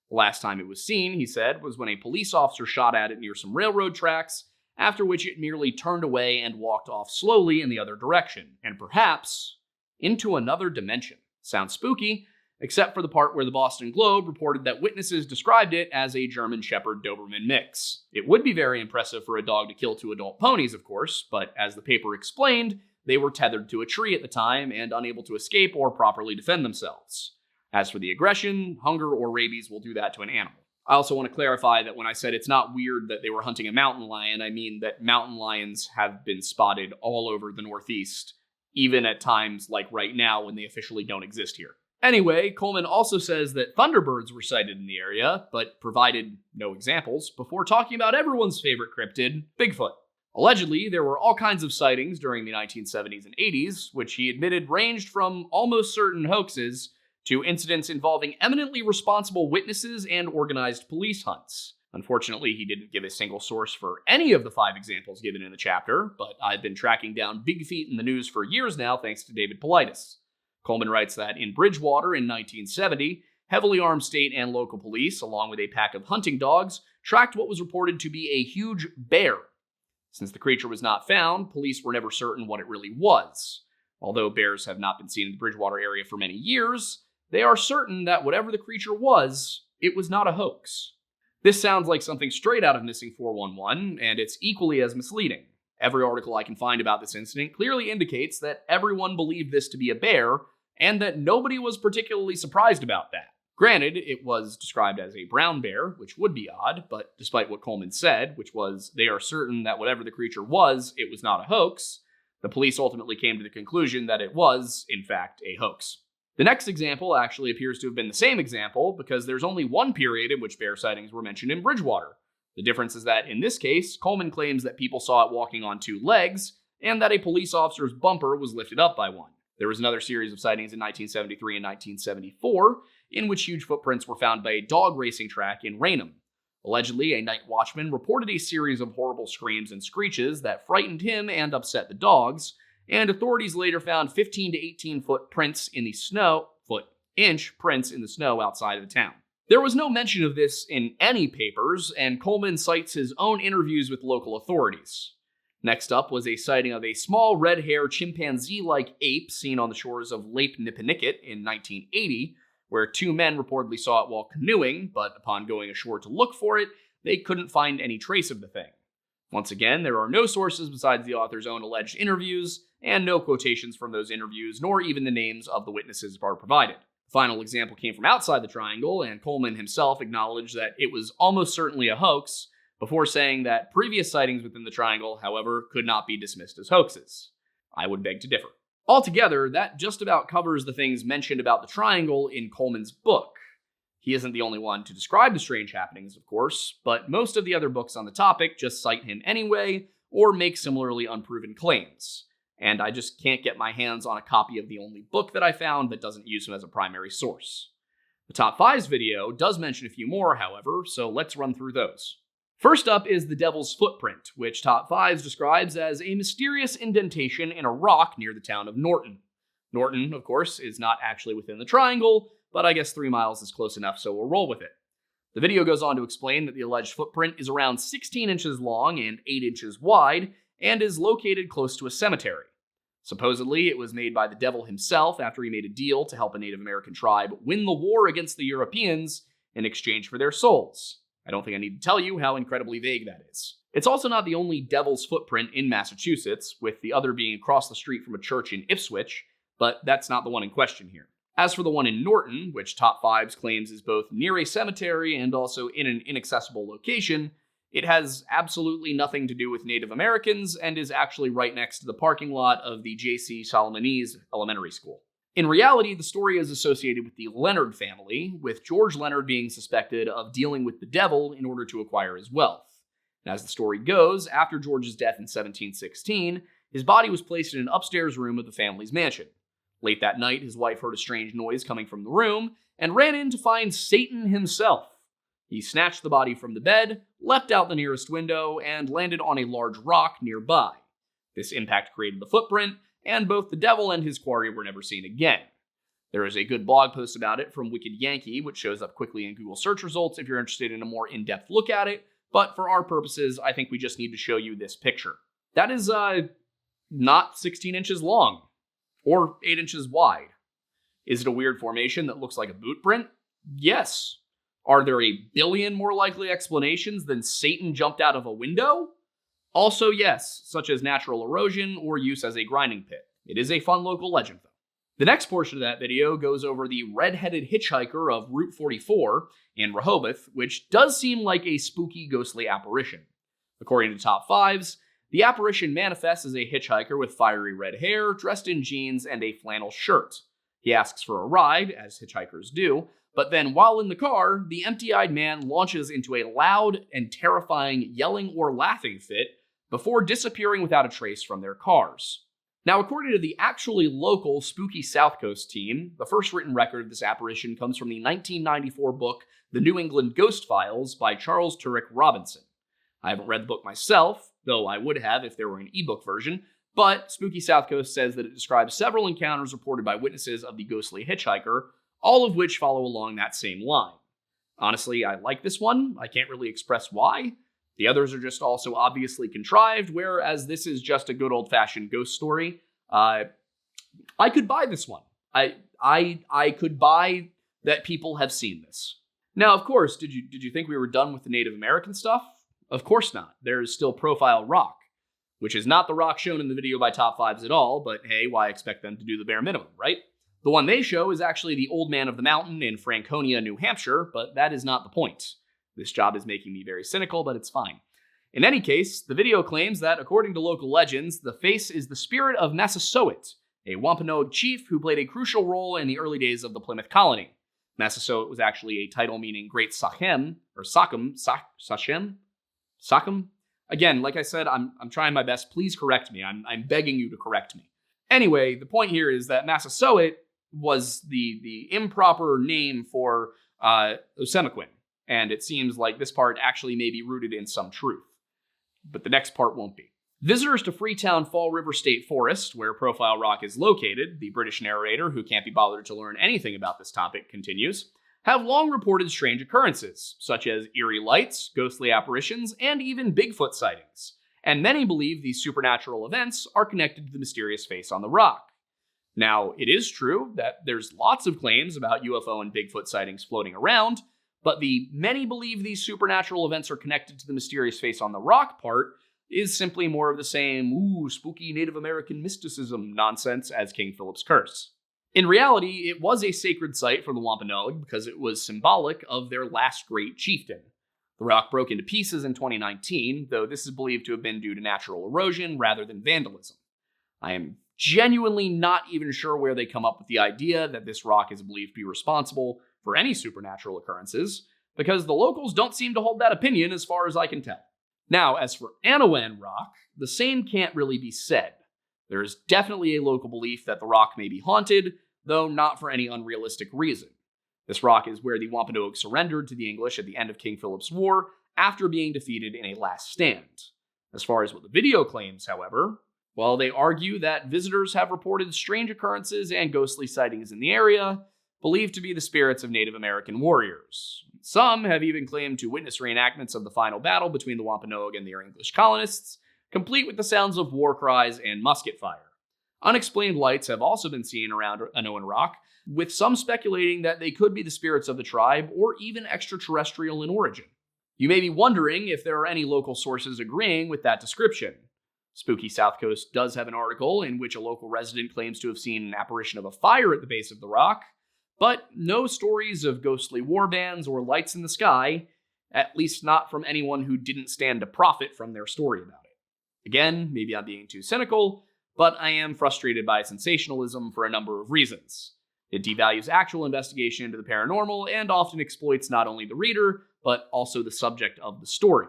The last time it was seen, he said, was when a police officer shot at it near some railroad tracks, after which it merely turned away and walked off slowly in the other direction, and perhaps into another dimension. Sounds spooky, except for the part where the Boston Globe reported that witnesses described it as a German Shepherd Doberman mix. It would be very impressive for a dog to kill 2 adult ponies, of course, but as the paper explained, they were tethered to a tree at the time and unable to escape or properly defend themselves. As for the aggression, hunger or rabies will do that to an animal. I also want to clarify that when I said it's not weird that they were hunting a mountain lion, I mean that mountain lions have been spotted all over the Northeast, even at times like right now when they officially don't exist here. Anyway, Coleman also says that Thunderbirds were sighted in the area, but provided no examples, before talking about everyone's favorite cryptid, Bigfoot. Allegedly, there were all kinds of sightings during the 1970s and 80s, which he admitted ranged from almost certain hoaxes to incidents involving eminently responsible witnesses and organized police hunts. Unfortunately, he didn't give a single source for any of the 5 examples given in the chapter, but I've been tracking down Big Feet in the news for years now thanks to David Politis. Coleman writes that in Bridgewater in 1970, heavily armed state and local police, along with a pack of hunting dogs, tracked what was reported to be a huge bear. Since the creature was not found, police were never certain what it really was. Although bears have not been seen in the Bridgewater area for many years, they are certain that whatever the creature was, it was not a hoax. This sounds like something straight out of Missing 411, and it's equally as misleading. Every article I can find about this incident clearly indicates that everyone believed this to be a bear, and that nobody was particularly surprised about that. Granted, it was described as a brown bear, which would be odd, but despite what Coleman said, which was they are certain that whatever the creature was, it was not a hoax, the police ultimately came to the conclusion that it was, in fact, a hoax. The next example actually appears to have been the same example because there's only one period in which bear sightings were mentioned in Bridgewater, The difference is that in this case, Coleman claims that people saw it walking on two legs, and that a police officer's bumper was lifted up by one. There was another series of sightings in 1973 and 1974, in which huge footprints were found by a dog racing track in Raynham. Allegedly, a night watchman reported a series of horrible screams and screeches that frightened him and upset the dogs, and authorities later found 15 to 18 foot prints in the snow, inch prints in the snow outside of the town. There was no mention of this in any papers, and Coleman cites his own interviews with local authorities. Next up was a sighting of a small red-haired chimpanzee-like ape seen on the shores of Lake Nipponicket in 1980, where two men reportedly saw it while canoeing, but upon going ashore to look for it, they couldn't find any trace of the thing. Once again, there are no sources besides the author's own alleged interviews, and no quotations from those interviews, nor even the names of the witnesses are provided. The final example came from outside the triangle, and Coleman himself acknowledged that it was almost certainly a hoax, before saying that previous sightings within the triangle, however, could not be dismissed as hoaxes. I would beg to differ. Altogether, that just about covers the things mentioned about the triangle in Coleman's book. He isn't the only one to describe the strange happenings, of course, but most of the other books on the topic just cite him anyway, or make similarly unproven claims. And I just can't get my hands on a copy of the only book that I found that doesn't use him as a primary source. The Top 5s video does mention a few more, however, so let's run through those. First up is the Devil's Footprint, which Top 5s describes as a mysterious indentation in a rock near the town of Norton. Norton, of course, is not actually within the triangle, but I guess 3 miles is close enough, so we'll roll with it. The video goes on to explain that the alleged footprint is around 16 inches long and 8 inches wide, and is located close to a cemetery. Supposedly, it was made by the devil himself after he made a deal to help a Native American tribe win the war against the Europeans in exchange for their souls. I don't think I need to tell you how incredibly vague that is. It's also not the only devil's footprint in Massachusetts, with the other being across the street from a church in Ipswich, but that's not the one in question here. As for the one in Norton, which Top 5s claims is both near a cemetery and also in an inaccessible location, it has absolutely nothing to do with Native Americans and is actually right next to the parking lot of the J.C. Solomonese Elementary School. In reality, the story is associated with the Leonard family, with George Leonard being suspected of dealing with the devil in order to acquire his wealth. And as the story goes, after George's death in 1716, his body was placed in an upstairs room of the family's mansion. Late that night, his wife heard a strange noise coming from the room and ran in to find Satan himself. He snatched the body from the bed, leapt out the nearest window, and landed on a large rock nearby. This impact created the footprint, and both the devil and his quarry were never seen again. There is a good blog post about it from Wicked Yankee, which shows up quickly in Google search results if you're interested in a more in-depth look at it, but for our purposes, I think we just need to show you this picture. That is, not 16 inches long, or 8 inches wide. Is it a weird formation that looks like a boot print? Yes. Are there a billion more likely explanations than Satan jumped out of a window? Also yes, such as natural erosion or use as a grinding pit. It is a fun local legend, though. The next portion of that video goes over the red-headed hitchhiker of Route 44 in Rehoboth, which does seem like a spooky, ghostly apparition. According to Top 5s, the apparition manifests as a hitchhiker with fiery red hair, dressed in jeans, and a flannel shirt. He asks for a ride, as hitchhikers do, but then while in the car, the empty-eyed man launches into a loud and terrifying yelling or laughing fit before disappearing without a trace from their cars. Now, according to the actually local spooky South Coast team, the first written record of this apparition comes from the 1994 book The New England Ghost Files by Charles Turek Robinson. I haven't read the book myself, though I would have if there were an ebook version, but Spooky South Coast says that it describes several encounters reported by witnesses of the ghostly hitchhiker, all of which follow along that same line. Honestly, I like this one. I can't really express why. The others are just also obviously contrived, whereas this is just a good old-fashioned ghost story. I could buy this one. I could buy that people have seen this. Now, of course, did you think we were done with the Native American stuff? Of course not. There is still Profile Rock, which is not the rock shown in the video by Top 5s at all, but hey, why expect them to do the bare minimum, right? The one they show is actually the Old Man of the Mountain in Franconia, New Hampshire, but that is not the point. This job is making me very cynical, but it's fine. In any case, the video claims that, according to local legends, the face is the spirit of Massasoit, a Wampanoag chief who played a crucial role in the early days of the Plymouth colony. Massasoit was actually a title meaning Great Sachem, or Sachem, Sachem? Sachem? Again, like I said, I'm trying my best. Please correct me. I'm begging you to correct me. Anyway, the point here is that Massasoit was the improper name for Osamequin, and it seems like this part actually may be rooted in some truth. But the next part won't be. Visitors to Freetown Fall River State Forest, where Profile Rock is located, the British narrator, who can't be bothered to learn anything about this topic, continues, have long reported strange occurrences, such as eerie lights, ghostly apparitions, and even Bigfoot sightings. And many believe these supernatural events are connected to the mysterious face on the rock. Now, it is true that there's lots of claims about UFO and Bigfoot sightings floating around, but the many believe these supernatural events are connected to the mysterious face on the rock part is simply more of the same, spooky Native American mysticism nonsense as King Philip's curse. In reality, it was a sacred site for the Wampanoag because it was symbolic of their last great chieftain. The rock broke into pieces in 2019, though this is believed to have been due to natural erosion rather than vandalism. I am genuinely not even sure where they come up with the idea that this rock is believed to be responsible for any supernatural occurrences, because the locals don't seem to hold that opinion as far as I can tell. Now, as for Anawan Rock, the same can't really be said. There is definitely a local belief that the rock may be haunted, though not for any unrealistic reason. This rock is where the Wampanoag surrendered to the English at the end of King Philip's War after being defeated in a last stand. As far as what the video claims, however, well, they argue that visitors have reported strange occurrences and ghostly sightings in the area, believed to be the spirits of Native American warriors. Some have even claimed to witness reenactments of the final battle between the Wampanoag and their English colonists, complete with the sounds of war cries and musket fire. Unexplained lights have also been seen around Anawan Rock, with some speculating that they could be the spirits of the tribe or even extraterrestrial in origin. You may be wondering if there are any local sources agreeing with that description. Spooky South Coast does have an article in which a local resident claims to have seen an apparition of a fire at the base of the rock, but no stories of ghostly warbands or lights in the sky, at least not from anyone who didn't stand to profit from their story about it. Again, maybe I'm being too cynical, but I am frustrated by sensationalism for a number of reasons. It devalues actual investigation into the paranormal and often exploits not only the reader, but also the subject of the story.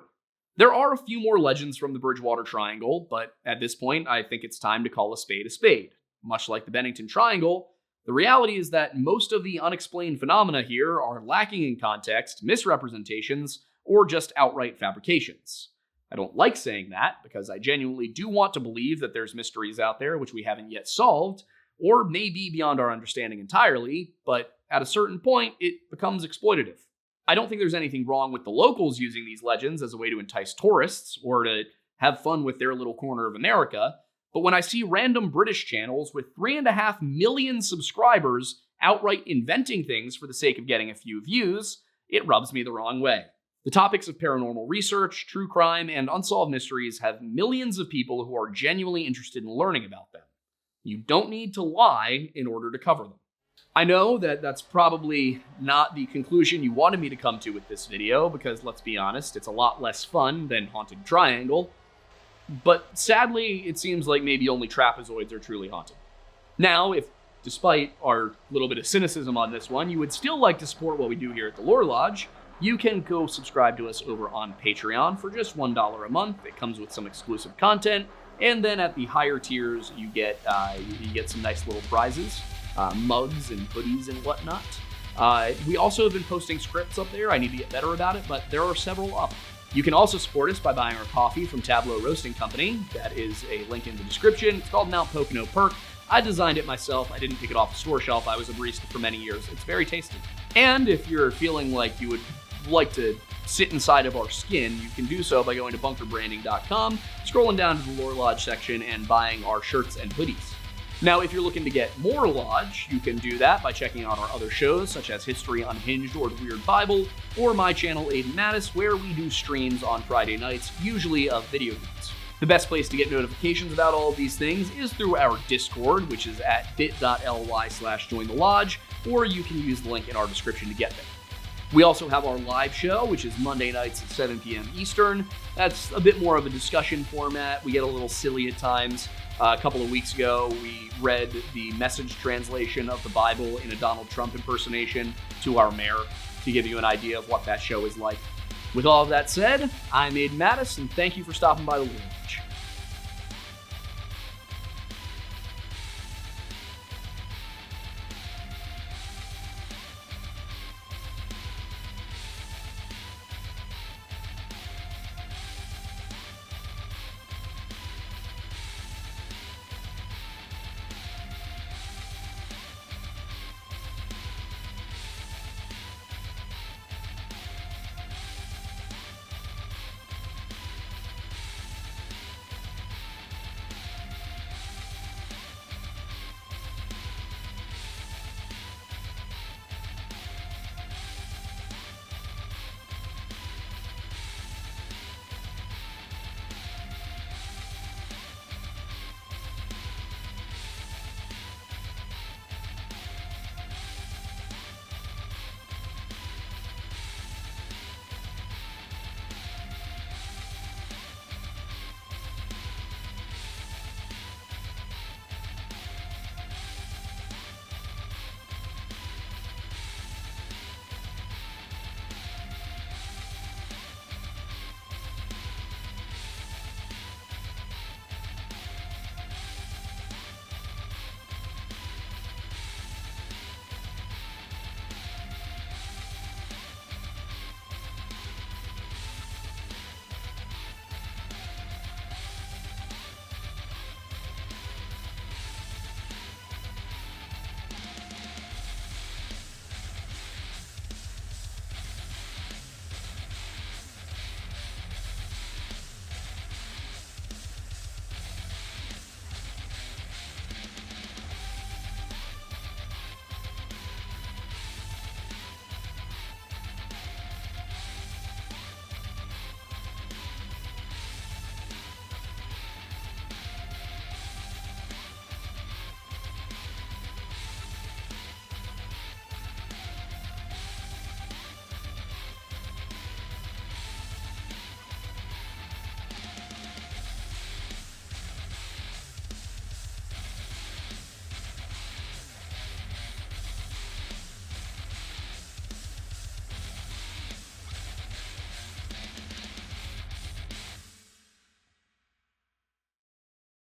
There are a few more legends from the Bridgewater Triangle, but at this point, I think it's time to call a spade a spade. Much like the Bennington Triangle, the reality is that most of the unexplained phenomena here are lacking in context, misrepresentations, or just outright fabrications. I don't like saying that, because I genuinely do want to believe that there's mysteries out there which we haven't yet solved, or may be beyond our understanding entirely, but at a certain point, it becomes exploitative. I don't think there's anything wrong with the locals using these legends as a way to entice tourists, or to have fun with their little corner of America, but when I see random British channels with 3.5 million subscribers outright inventing things for the sake of getting a few views, it rubs me the wrong way. The topics of paranormal research, true crime, and unsolved mysteries have millions of people who are genuinely interested in learning about them. You don't need to lie in order to cover them. I know that that's probably not the conclusion you wanted me to come to with this video, because let's be honest, it's a lot less fun than Haunted Triangle, but sadly, it seems like maybe only trapezoids are truly haunted. Now, if despite our little bit of cynicism on this one, you would still like to support what we do here at the Lore Lodge, you can go subscribe to us over on Patreon for just $1 a month. It comes with some exclusive content, and then at the higher tiers, you get some nice little prizes, mugs and hoodies and whatnot. We also have been posting scripts up there. I need to get better about it, but there are several up. You can also support us by buying our coffee from Tableau Roasting Company. That is a link in the description. It's called Mount Pocono Perk. I designed it myself. I didn't pick it off the store shelf. I was a barista for many years. It's very tasty. And if you're feeling like you would like to sit inside of our skin, you can do so by going to bunkerbranding.com, scrolling down to the Lore Lodge section, and buying our shirts and hoodies. Now, if you're looking to get more Lodge, you can do that by checking out our other shows, such as History Unhinged or The Weird Bible, or my channel, Aiden Mattis, where we do streams on Friday nights, usually of video games. The best place to get notifications about all of these things is through our Discord, which is at bit.ly/jointhelodge, or you can use the link in our description to get there. We also have our live show, which is Monday nights at 7 p.m. Eastern. That's a bit more of a discussion format. We get a little silly at times. A couple of weeks ago, we read the Message translation of the Bible in a Donald Trump impersonation to our mayor to give you an idea of what that show is like. With all of that said, I'm Aiden Mattis, and thank you for stopping by the Loren Couch.